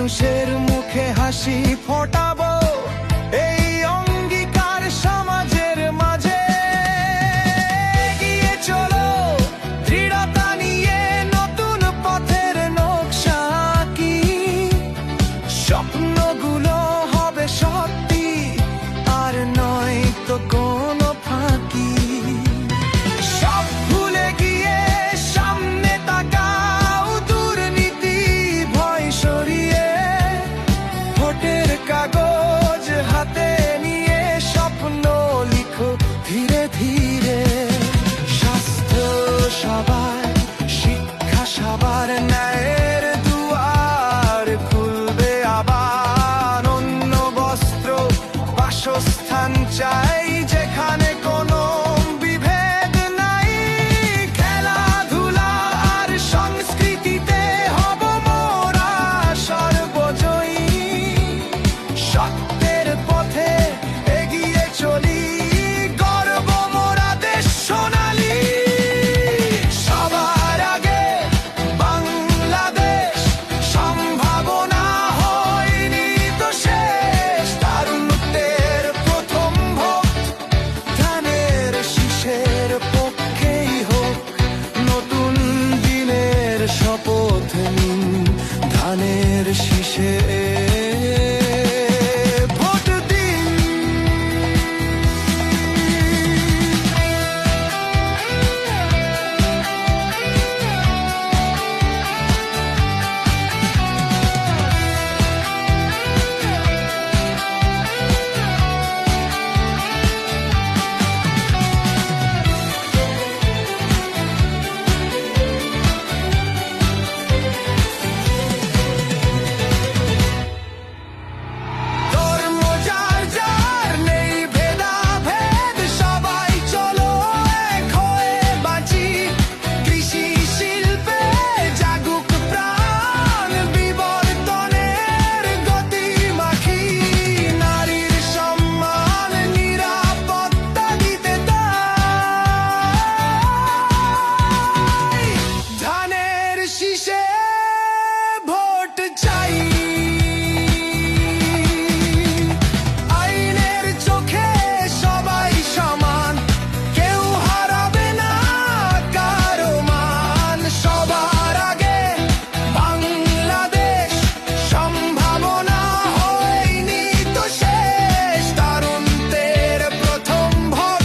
মানুষের মুখে হাসি ফোটাবো, এই অঙ্গীকার সমাজের মাঝে। এগিয়ে চলো দৃঢ়তা নিয়ে, নতুন পথের নকশা আঁকি। স্বপ্নগুলো হবে সত্যি, আর নয় তো কোনো ফাঁকি। সব ভুলে গিয়ে সামনে তাকাও, দুর্নীতি ভয় সরিয়ে। ভোটের কাগজ হাতে নিয়ে স্বপ্ন লিখো ধীরে ধীরে। স্বাস্থ্য সবার, শিক্ষা সবার, ন্যায়ের দুয়ার খুলবে আবার। অন্য বস্ত্র, বাসস্থান চাই যেখানে কোনো বিভেদ নাই। খেলাধুলা আর সংস্কৃতিতে হব মোরা সর্বজয়ী। সত্যের পথে এগিয়ে চলি, গর্ব মোরা দেশ সোনালী। সবার আগে বাংলাদেশ, সম্ভাবনা হয়নি তো শেষ। তারুণ্যের প্রথম ভোট ধানের শীষের পক্ষেই হোক। নতুন দিনের শপথ নিন, ধানের শীষে ভোট দিন। ধর্ম যার যার, নেই ভেদাভেদ, সবাই চলো এক হয়ে বাঁচি। কৃষি শিল্পে জাগুক প্রাণ, বিবর্তনের গতি মাখি। নারীর সম্মান, নিরাপত্তা দিতে তাই ধানের শীষে ভোট চাই। আইনের চোখে সবাই সমান, কেউ হারাবে না কারো মান। সবার আগে বাংলাদেশ, সম্ভাবনা হয়নি তো শেষ। তারুণ্যের প্রথম ভোট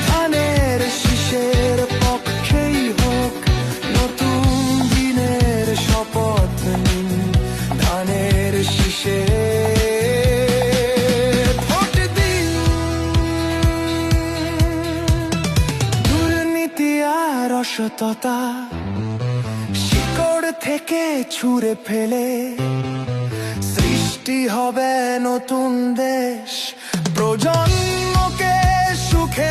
ধানের শীষের পক্ষেই হোক। নতুন দিনের শপথ নিন, ধানের শীষে ভোট দিন। দুর্নীতি আর অসততা শিকড় থেকে ছুঁড়ে ফেলে সৃষ্টি হবে নতুন দেশ। প্রজন্মকে সুখে